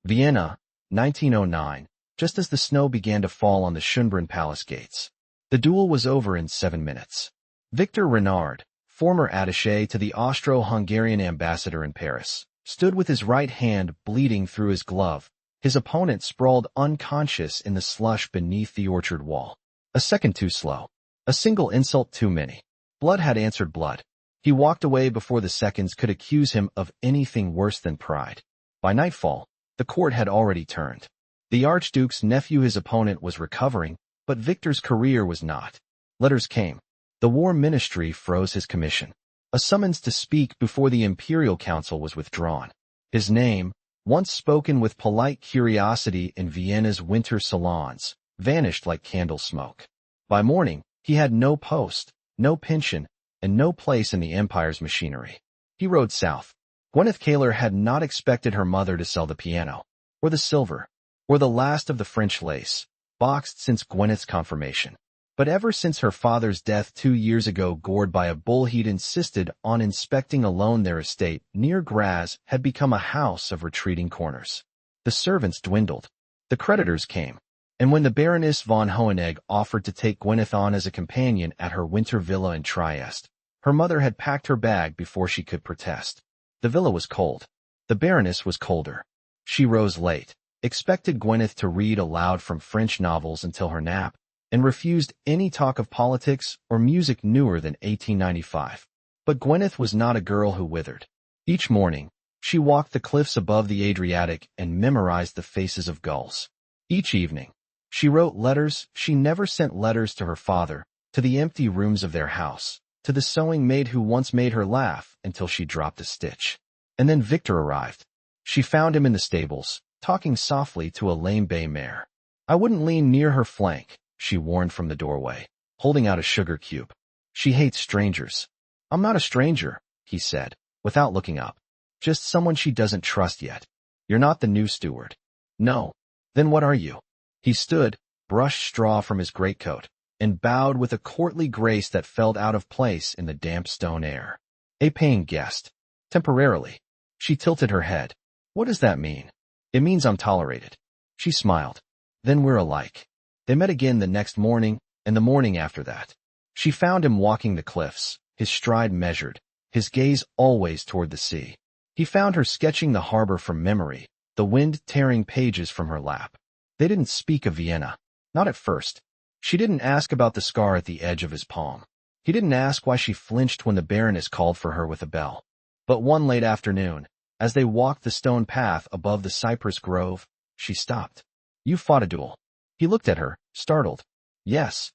Vienna, 1909, just as the snow began to fall on the Schönbrunn Palace gates. The duel was over in 7 minutes. Victor Rennard, former attaché to the Austro-Hungarian ambassador in Paris, stood with his right hand bleeding through his glove. His opponent sprawled unconscious in the slush beneath the orchard wall. A second too slow. A single insult too many. Blood had answered blood. He walked away before the seconds could accuse him of anything worse than pride. By nightfall, the court had already turned. The Archduke's nephew, his opponent, was recovering, but Victor's career was not. Letters came. The War Ministry froze his commission. A summons to speak before the Imperial Council was withdrawn. His name, once spoken with polite curiosity in Vienna's winter salons, vanished like candle smoke. By morning, he had no post, no pension, and no place in the Empire's machinery. He rode south. Gweneth Kaler had not expected her mother to sell the piano, or the silver, or the last of the French lace, boxed since Gwyneth's confirmation. But ever since her father's death 2 years ago, gored by a bull, he'd insisted on inspecting alone. Their estate, near Graz, had become a house of retreating corners. The servants dwindled. The creditors came. And when the Baroness von Hohenegg offered to take Gweneth on as a companion at her winter villa in Trieste, her mother had packed her bag before she could protest. The villa was cold. The Baroness was colder. She rose late, expected Gweneth to read aloud from French novels until her nap, and refused any talk of politics or music newer than 1895. But Gweneth was not a girl who withered. Each morning, she walked the cliffs above the Adriatic and memorized the faces of gulls. Each evening, she wrote letters. She never sent letters to her father, to the empty rooms of their house, to the sewing maid who once made her laugh until she dropped a stitch. And then Victor arrived. She found him in the stables, talking softly to a lame bay mare. I wouldn't lean near her flank, she warned from the doorway, holding out a sugar cube. She hates strangers. I'm not a stranger, he said, without looking up. Just someone she doesn't trust yet. You're not the new steward. No. Then what are you? He stood, brushed straw from his greatcoat, and bowed with a courtly grace that felt out of place in the damp stone air. A paying guest. Temporarily. She tilted her head. What does that mean? It means I'm tolerated. She smiled. Then we're alike. They met again the next morning, and the morning after that. She found him walking the cliffs, his stride measured, his gaze always toward the sea. He found her sketching the harbor from memory, the wind tearing pages from her lap. They didn't speak of Vienna. Not at first. She didn't ask about the scar at the edge of his palm. He didn't ask why she flinched when the Baroness called for her with a bell. But one late afternoon, as they walked the stone path above the cypress grove, she stopped. You fought a duel. He looked at her, startled. Yes.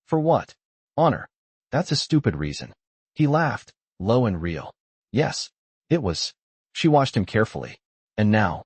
For what? Honor. That's a stupid reason. He laughed, low and real. Yes. It was. She watched him carefully. And now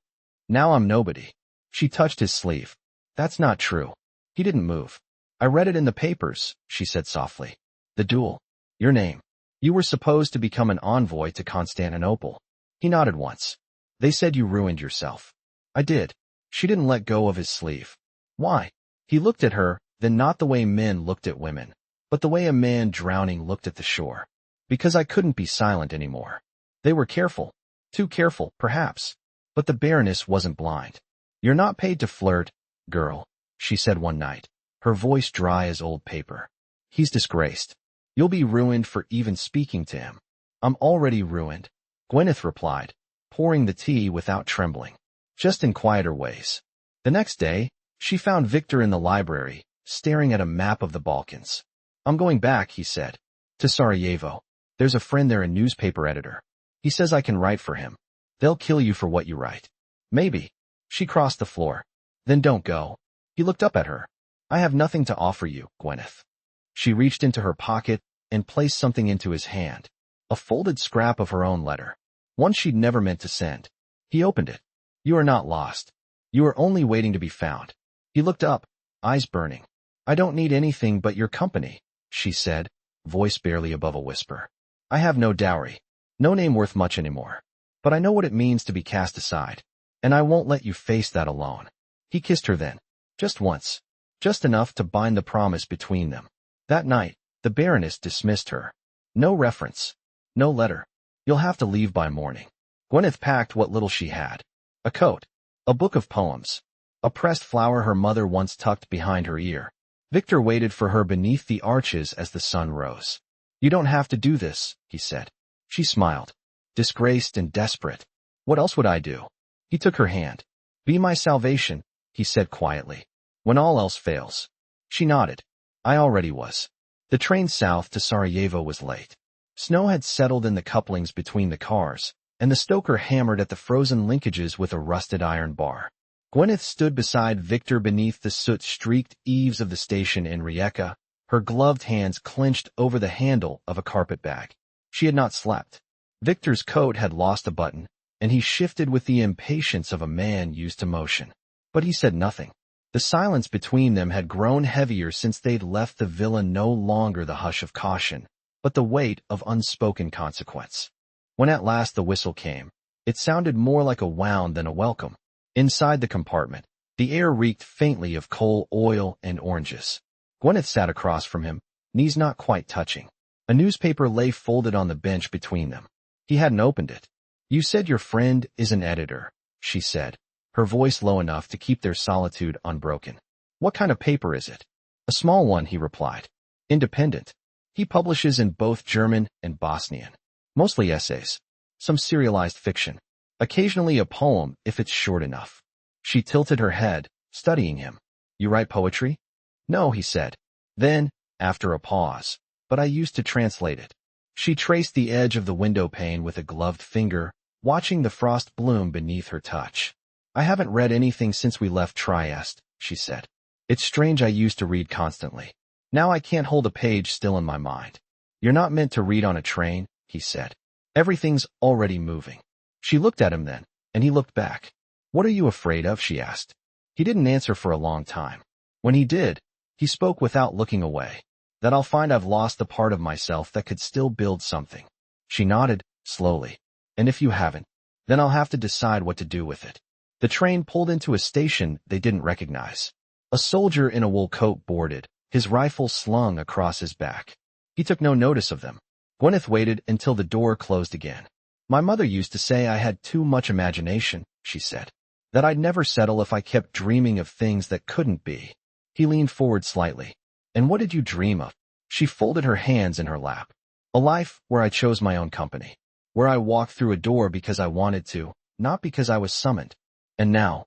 I'm nobody. She touched his sleeve. That's not true. He didn't move. I read it in the papers, she said softly. The duel. Your name. You were supposed to become an envoy to Constantinople. He nodded once. They said you ruined yourself. I did. She didn't let go of his sleeve. Why? He looked at her, then not the way men looked at women, but the way a man drowning looked at the shore. Because I couldn't be silent anymore. They were careful. Too careful, perhaps. But the Baroness wasn't blind. You're not paid to flirt, girl, she said one night, her voice dry as old paper. He's disgraced. You'll be ruined for even speaking to him. I'm already ruined, Gweneth replied, pouring the tea without trembling, just in quieter ways. The next day, she found Victor in the library, staring at a map of the Balkans. I'm going back, he said, to Sarajevo. There's a friend there, a newspaper editor. He says I can write for him. They'll kill you for what you write. Maybe. She crossed the floor. Then don't go. He looked up at her. I have nothing to offer you, Gweneth. She reached into her pocket and placed something into his hand. A folded scrap of her own letter. One she'd never meant to send. He opened it. You are not lost. You are only waiting to be found. He looked up, eyes burning. I don't need anything but your company, she said, voice barely above a whisper. I have no dowry. No name worth much anymore. But I know what it means to be cast aside. And I won't let you face that alone. He kissed her then. Just once. Just enough to bind the promise between them. That night, the Baroness dismissed her. No reference. No letter. You'll have to leave by morning. Gweneth packed what little she had. A coat. A book of poems. A pressed flower her mother once tucked behind her ear. Victor waited for her beneath the arches as the sun rose. You don't have to do this, he said. She smiled. Disgraced and desperate. What else would I do? He took her hand. Be my salvation, he said quietly. When all else fails. She nodded. I already was. The train south to Sarajevo was late. Snow had settled in the couplings between the cars, and the stoker hammered at the frozen linkages with a rusted iron bar. Gweneth stood beside Victor beneath the soot-streaked eaves of the station in Rijeka, her gloved hands clenched over the handle of a carpet bag. She had not slept. Victor's coat had lost a button, and he shifted with the impatience of a man used to motion. But he said nothing. The silence between them had grown heavier since they'd left the villa, no longer the hush of caution, but the weight of unspoken consequence. When at last the whistle came, it sounded more like a wound than a welcome. Inside the compartment, the air reeked faintly of coal, oil, and oranges. Gweneth sat across from him, knees not quite touching. A newspaper lay folded on the bench between them. He hadn't opened it. You said your friend is an editor, she said, her voice low enough to keep their solitude unbroken. What kind of paper is it? A small one, he replied. Independent. He publishes in both German and Bosnian. Mostly essays. Some serialized fiction. Occasionally a poem if it's short enough. She tilted her head, studying him. You write poetry? No, he said. Then, after a pause, but I used to translate it. She traced the edge of the window pane with a gloved finger, watching the frost bloom beneath her touch. I haven't read anything since we left Trieste, she said. It's strange, I used to read constantly. Now I can't hold a page still in my mind. You're not meant to read on a train, he said. Everything's already moving. She looked at him then, and he looked back. What are you afraid of, she asked. He didn't answer for a long time. When he did, he spoke without looking away. That I'll find I've lost the part of myself that could still build something. She nodded, slowly. And if you haven't, then I'll have to decide what to do with it. The train pulled into a station they didn't recognize. A soldier in a wool coat boarded, his rifle slung across his back. He took no notice of them. Gweneth waited until the door closed again. My mother used to say I had too much imagination, she said. That I'd never settle if I kept dreaming of things that couldn't be. He leaned forward slightly. And what did you dream of? She folded her hands in her lap. A life where I chose my own company. Where I walked through a door because I wanted to, not because I was summoned. And now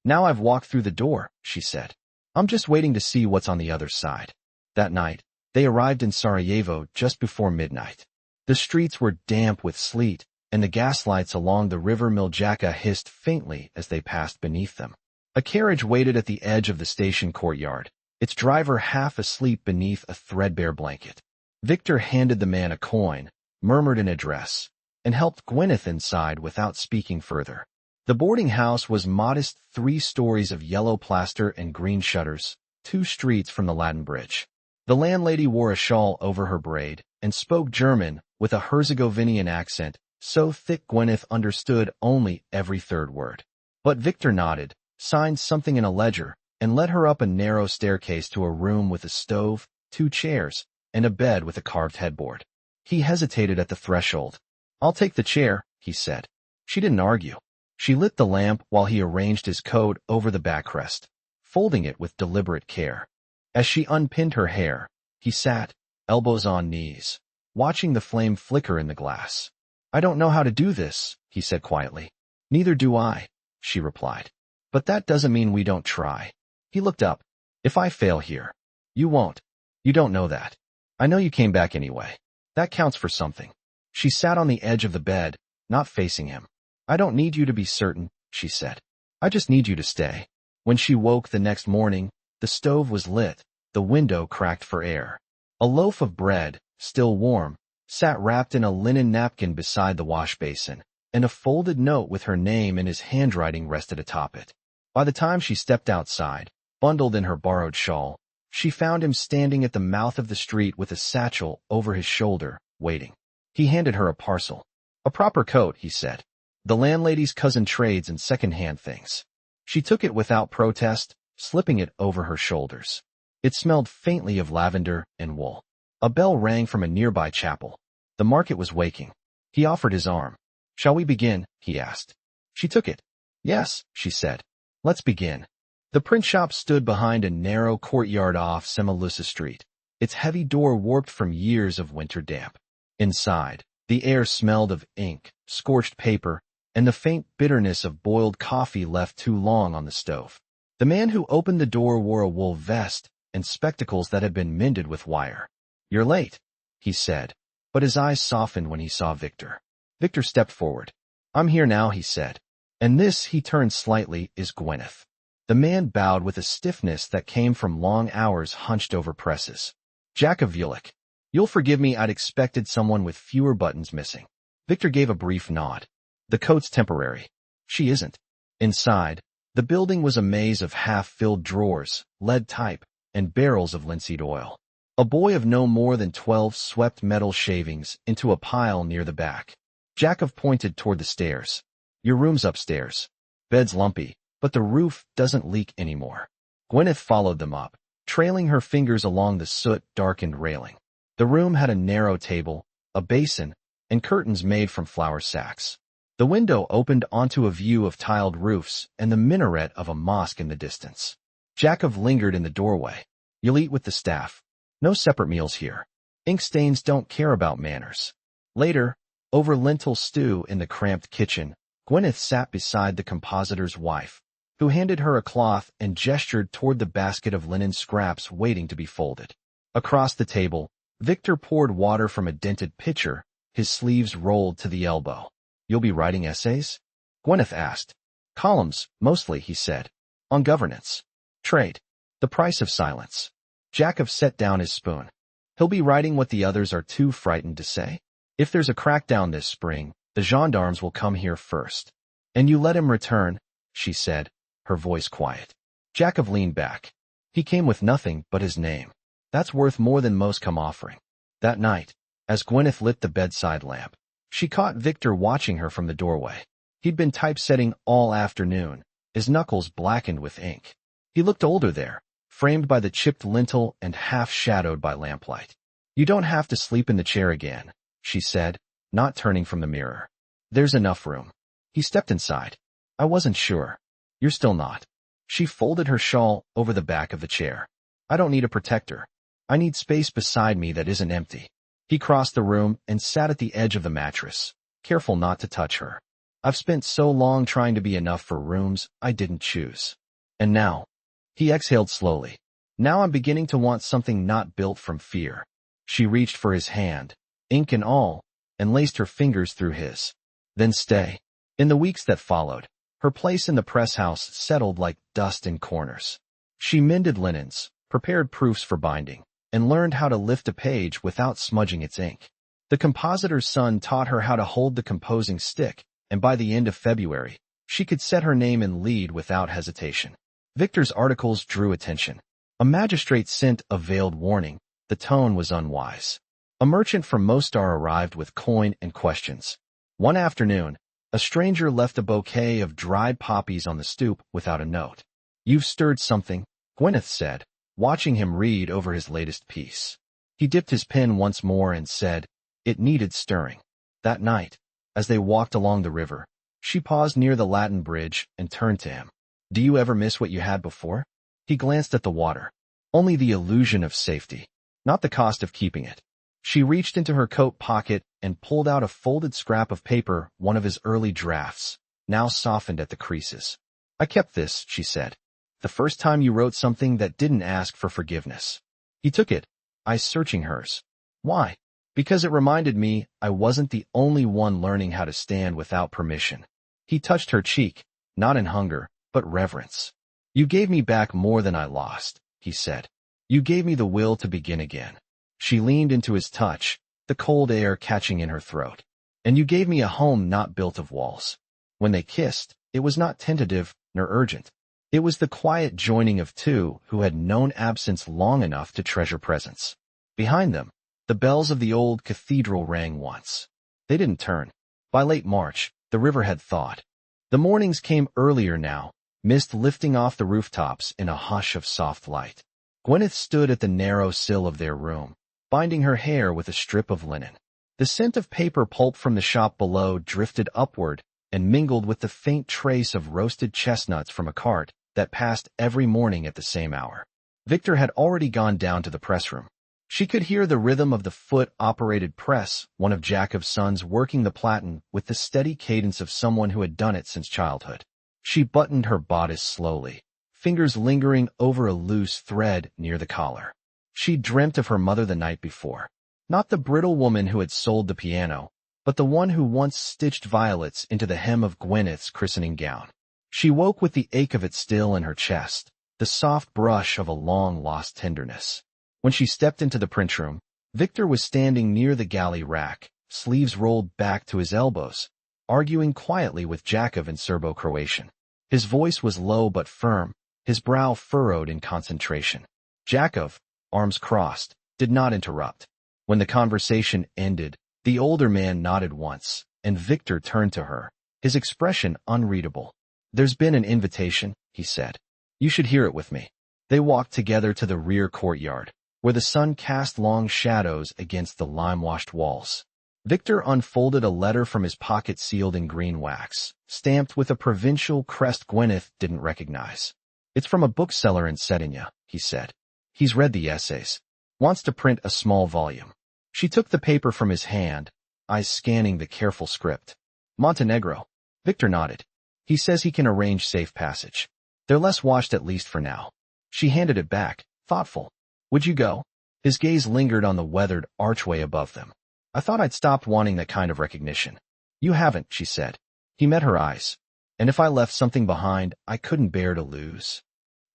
I've walked through the door, she said. I'm just waiting to see what's on the other side. That night, they arrived in Sarajevo just before midnight. The streets were damp with sleet, and the gaslights along the river Miljacka hissed faintly as they passed beneath them. A carriage waited at the edge of the station courtyard, its driver half asleep beneath a threadbare blanket. Victor handed the man a coin, murmured an address, and helped Gweneth inside without speaking further. The boarding house was modest 3 stories of yellow plaster and green shutters, 2 streets from the Latin Bridge. The landlady wore a shawl over her braid and spoke German with a Herzegovinian accent, so thick Gweneth understood only every third word. But Victor nodded, signed something in a ledger, and led her up a narrow staircase to a room with a stove, 2 chairs, and a bed with a carved headboard. He hesitated at the threshold. I'll take the chair, he said. She didn't argue. She lit the lamp while he arranged his coat over the backrest, folding it with deliberate care. As she unpinned her hair, he sat, elbows on knees, watching the flame flicker in the glass. I don't know how to do this, he said quietly. Neither do I, she replied. But that doesn't mean we don't try. He looked up. If I fail here, you won't. You don't know that. I know you came back anyway. That counts for something. She sat on the edge of the bed, not facing him. I don't need you to be certain, she said. I just need you to stay. When she woke the next morning, the stove was lit, the window cracked for air. A loaf of bread, still warm, sat wrapped in a linen napkin beside the wash basin, and a folded note with her name in his handwriting rested atop it. By the time she stepped outside, bundled in her borrowed shawl, she found him standing at the mouth of the street with a satchel over his shoulder, waiting. He handed her a parcel. A proper coat, he said. The landlady's cousin trades in second-hand things. She took it without protest, slipping it over her shoulders. It smelled faintly of lavender and wool. A bell rang from a nearby chapel. The market was waking. He offered his arm. Shall we begin? He asked. She took it. Yes, she said, Let's begin. The print shop stood behind a narrow courtyard off Semalusa Street, its heavy door warped from years of winter damp. Inside, the air smelled of ink, scorched paper, and the faint bitterness of boiled coffee left too long on the stove. The man who opened the door wore a wool vest and spectacles that had been mended with wire. "You're late," he said, but his eyes softened when he saw Victor. Victor stepped forward. "I'm here now," he said. "And this," he turned slightly, "is Gweneth." The man bowed with a stiffness that came from long hours hunched over presses. "Jack of Vulik. You'll forgive me, I'd expected someone with fewer buttons missing." Victor gave a brief nod. "The coat's temporary." "She isn't." Inside, the building was a maze of half-filled drawers, lead type, and barrels of linseed oil. A boy of no more than 12 swept metal shavings into a pile near the back. Jakov pointed toward the stairs. "Your room's upstairs. Bed's lumpy, but the roof doesn't leak anymore." Gweneth followed them up, trailing her fingers along the soot-darkened railing. The room had a narrow table, a basin, and curtains made from flour sacks. The window opened onto a view of tiled roofs and the minaret of a mosque in the distance. Jakov lingered in the doorway. "You'll eat with the staff. No separate meals here. Ink stains don't care about manners." Later, over lentil stew in the cramped kitchen, Gweneth sat beside the compositor's wife, who handed her a cloth and gestured toward the basket of linen scraps waiting to be folded. Across the table, Victor poured water from a dented pitcher, his sleeves rolled to the elbow. "You'll be writing essays?" Gweneth asked. "Columns, mostly," he said. "On governance. Trade. The price of silence." Jakov set down his spoon. "He'll be writing what the others are too frightened to say. If there's a crackdown this spring, the gendarmes will come here first." "And you let him return," she said, her voice quiet. Jakov leaned back. "He came with nothing but his name. That's worth more than most come offering." That night, as Gweneth lit the bedside lamp, she caught Victor watching her from the doorway. He'd been typesetting all afternoon, his knuckles blackened with ink. He looked older there, framed by the chipped lintel and half-shadowed by lamplight. "You don't have to sleep in the chair again," she said, not turning from the mirror. "There's enough room." He stepped inside. "I wasn't sure." "You're still not." She folded her shawl over the back of the chair. "I don't need a protector. I need space beside me that isn't empty." He crossed the room and sat at the edge of the mattress, careful not to touch her. "I've spent so long trying to be enough for rooms I didn't choose. And now," he exhaled slowly, "now I'm beginning to want something not built from fear." She reached for his hand, ink and all, and laced her fingers through his. "Then stay." In the weeks that followed, her place in the press house settled like dust in corners. She mended linens, prepared proofs for binding, and learned how to lift a page without smudging its ink. The compositor's son taught her how to hold the composing stick, and by the end of February, she could set her name in lead without hesitation. Victor's articles drew attention. A magistrate sent a veiled warning. The tone was unwise. A merchant from Mostar arrived with coin and questions. One afternoon, a stranger left a bouquet of dried poppies on the stoop without a note. "You've stirred something," Gweneth said, watching him read over his latest piece. He dipped his pen once more and said, "It needed stirring." That night, as they walked along the river, she paused near the Latin bridge and turned to him. "Do you ever miss what you had before?" He glanced at the water. "Only the illusion of safety, not the cost of keeping it." She reached into her coat pocket and pulled out a folded scrap of paper, one of his early drafts, now softened at the creases. "I kept this," she said. "The first time you wrote something that didn't ask for forgiveness." He took it, eyes searching hers. "Why?" "Because it reminded me I wasn't the only one learning how to stand without permission." He touched her cheek, not in hunger, but reverence. "You gave me back more than I lost," he said. "You gave me the will to begin again." She leaned into his touch, the cold air catching in her throat. "And you gave me a home not built of walls." When they kissed, it was not tentative nor urgent. It was the quiet joining of two who had known absence long enough to treasure presence. Behind them, the bells of the old cathedral rang once. They didn't turn. By late March, the river had thawed. The mornings came earlier now, mist lifting off the rooftops in a hush of soft light. Gweneth stood at the narrow sill of their room, binding her hair with a strip of linen. The scent of paper pulp from the shop below drifted upward and mingled with the faint trace of roasted chestnuts from a cart that passed every morning at the same hour. Victor had already gone down to the press room. She could hear the rhythm of the foot-operated press, one of Jacob's sons working the platen with the steady cadence of someone who had done it since childhood. She buttoned her bodice slowly, fingers lingering over a loose thread near the collar. She dreamt of her mother the night before. Not the brittle woman who had sold the piano, but the one who once stitched violets into the hem of Gweneth's christening gown. She woke with the ache of it still in her chest, the soft brush of a long-lost tenderness. When she stepped into the print room, Victor was standing near the galley rack, sleeves rolled back to his elbows, arguing quietly with Jacob in Serbo-Croatian. His voice was low but firm, his brow furrowed in concentration. Jacob, arms crossed, did not interrupt. When the conversation ended, the older man nodded once, and Victor turned to her, his expression unreadable. "There's been an invitation," he said. "You should hear it with me." They walked together to the rear courtyard, where the sun cast long shadows against the lime-washed walls. Victor unfolded a letter from his pocket sealed in green wax, stamped with a provincial crest Gweneth didn't recognize. "It's from a bookseller in Cetinje," he said. "He's read the essays. Wants to print a small volume." She took the paper from his hand, eyes scanning the careful script. "Montenegro." Victor nodded. "He says he can arrange safe passage. They're less washed at least for now." She handed it back, thoughtful. "Would you go?" His gaze lingered on the weathered archway above them. "I thought I'd stopped wanting that kind of recognition." "You haven't," she said. He met her eyes. "And if I left something behind I couldn't bear to lose?"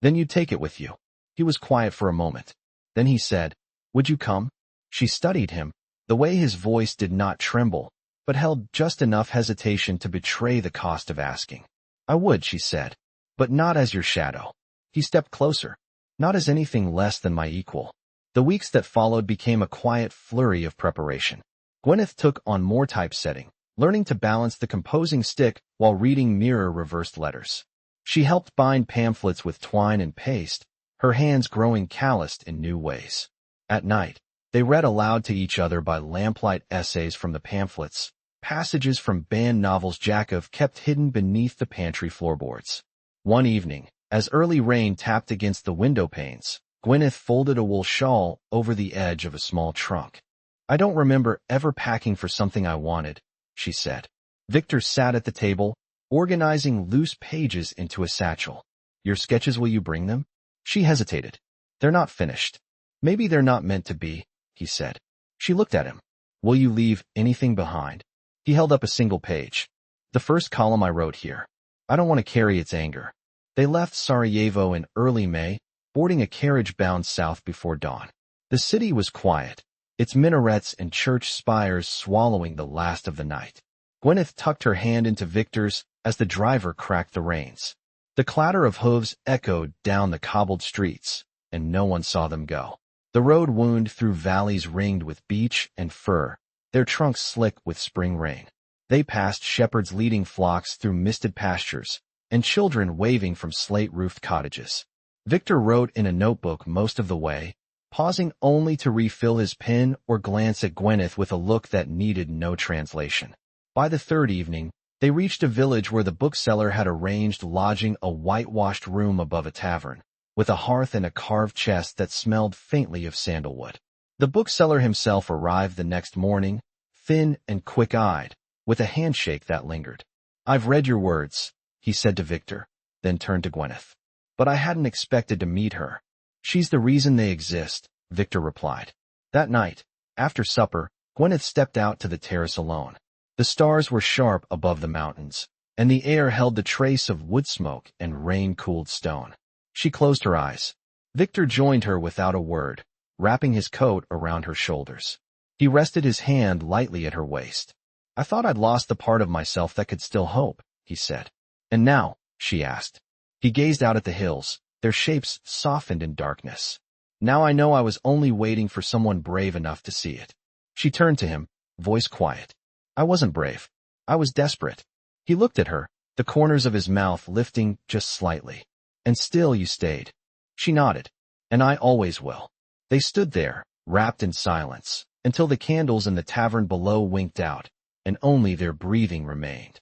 "Then you'd take it with you." He was quiet for a moment. Then he said, "Would you come?" She studied him, the way his voice did not tremble, but held just enough hesitation to betray the cost of asking. "I would," she said, "but not as your shadow." He stepped closer. "Not as anything less than my equal." The weeks that followed became a quiet flurry of preparation. Gweneth took on more typesetting, learning to balance the composing stick while reading mirror-reversed letters. She helped bind pamphlets with twine and paste, her hands growing calloused in new ways. At night, they read aloud to each other by lamplight essays from the pamphlets, passages from banned novels Jacob kept hidden beneath the pantry floorboards. One evening, as early rain tapped against the window panes, Gweneth folded a wool shawl over the edge of a small trunk. "I don't remember ever packing for something I wanted," she said. Victor sat at the table, organizing loose pages into a satchel. "Your sketches, will you bring them?" She hesitated. "They're not finished." "Maybe they're not meant to be," he said. She looked at him. "Will you leave anything behind?" He held up a single page. "The first column I wrote here. I don't want to carry its anger." They left Sarajevo in early May, boarding a carriage bound south before dawn. The city was quiet, its minarets and church spires swallowing the last of the night. Gweneth tucked her hand into Victor's as the driver cracked the reins. The clatter of hooves echoed down the cobbled streets, and no one saw them go. The road wound through valleys ringed with beech and fir, their trunks slick with spring rain. They passed shepherds leading flocks through misted pastures, and children waving from slate-roofed cottages. Victor wrote in a notebook most of the way, pausing only to refill his pen or glance at Gweneth with a look that needed no translation. By the third evening, they reached a village where the bookseller had arranged lodging a whitewashed room above a tavern, with a hearth and a carved chest that smelled faintly of sandalwood. The bookseller himself arrived the next morning, thin and quick-eyed, with a handshake that lingered. "I've read your words," he said to Victor, then turned to Gweneth. "But I hadn't expected to meet her." "She's the reason they exist," Victor replied. That night, after supper, Gweneth stepped out to the terrace alone. The stars were sharp above the mountains, and the air held the trace of wood smoke and rain-cooled stone. She closed her eyes. Victor joined her without a word, wrapping his coat around her shoulders. He rested his hand lightly at her waist. "I thought I'd lost the part of myself that could still hope," he said. "And now?" she asked. He gazed out at the hills, their shapes softened in darkness. "Now I know I was only waiting for someone brave enough to see it." She turned to him, voice quiet. "I wasn't brave. I was desperate." He looked at her, the corners of his mouth lifting just slightly. "And still you stayed." She nodded. "And I always will." They stood there, wrapped in silence, until the candles in the tavern below winked out, and only their breathing remained.